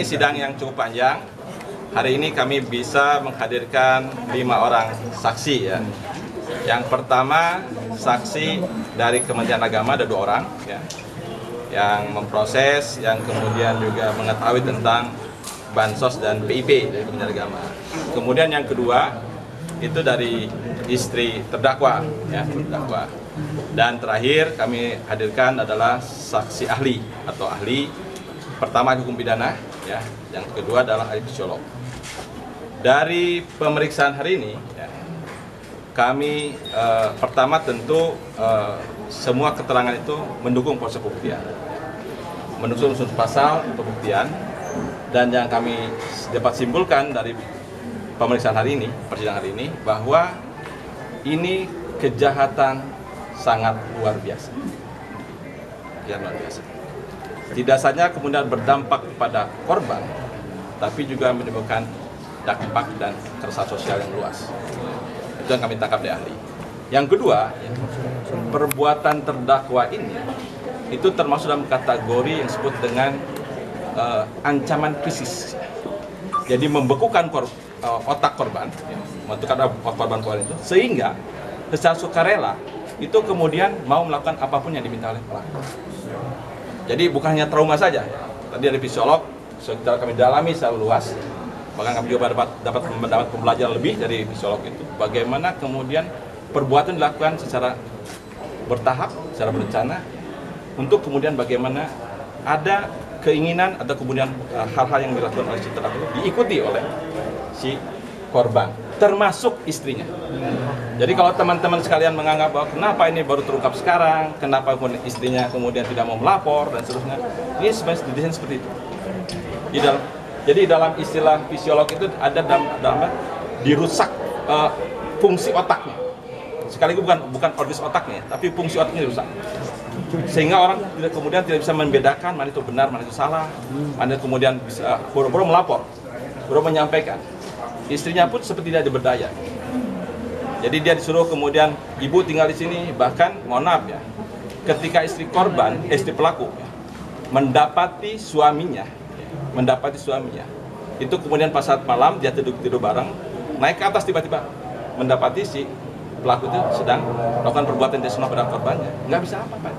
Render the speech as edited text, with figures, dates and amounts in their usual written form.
ini sidang yang cukup panjang. Hari ini kami bisa menghadirkan 5 orang saksi ya. Yang pertama saksi dari Kementerian Agama ada 2 orang ya, yang memproses, yang kemudian juga mengetahui tentang bansos dan PIP dari Kementerian Agama. Kemudian yang kedua itu dari istri terdakwa ya, terdakwa. Dan terakhir kami hadirkan adalah saksi ahli atau ahli pertama hukum pidana ya, yang kedua adalah ahli psikolog. Dari pemeriksaan hari ini ya, kami pertama tentu semua keterangan itu mendukung proses pembuktian, mendukung unsur pasal pembuktian, dan yang kami dapat simpulkan dari pemeriksaan hari ini, persidangan hari ini, bahwa ini kejahatan sangat luar biasa. Ya, luar biasa. Tidak saja kemudian berdampak kepada korban, tapi juga menimbulkan dampak dan keresahan sosial yang luas. Itu yang kami tangkap dari ahli. Yang kedua, ya, perbuatan terdakwa ini itu termasuk dalam kategori yang disebut dengan ancaman krisis. Jadi membekukan otak korban, ya, membekukan otak korban itu, sehingga secara sukarela itu kemudian mau melakukan apapun yang diminta oleh pelaku. Jadi bukan hanya trauma saja. Tadi dari psikolog, setelah kami dalami secara luas, bahkan kami juga dapat mendapat pembelajaran lebih dari psikolog itu, bagaimana kemudian perbuatan dilakukan secara bertahap, secara berencana, untuk kemudian bagaimana ada keinginan atau kemudian hal-hal yang dilakukan oleh si terdakwa diikuti oleh si korban, termasuk istrinya. Jadi kalau teman-teman sekalian menganggap bahwa kenapa ini baru terungkap sekarang, kenapa istrinya kemudian tidak mau melapor dan seterusnya, ini sebenarnya didesain seperti itu. Jadi dalam istilah fisiolog itu ada dalam dirusak fungsi otaknya. Sekaligus bukan organ otaknya, tapi fungsi otaknya dirusak. Sehingga orang kemudian tidak bisa membedakan mana itu benar, mana itu salah, mana kemudian bisa boro-boro melapor, boro menyampaikan. Istrinya pun seperti tidak berdaya. Jadi dia disuruh kemudian ibu tinggal di sini, bahkan mohon maaf ya, ketika istri korban, istri pelaku mendapati suaminya, itu kemudian pas saat malam dia tidur bareng, naik ke atas tiba-tiba mendapati si pelaku itu sedang melakukan perbuatan tidak senonoh pada korbannya, nggak bisa apa-apa.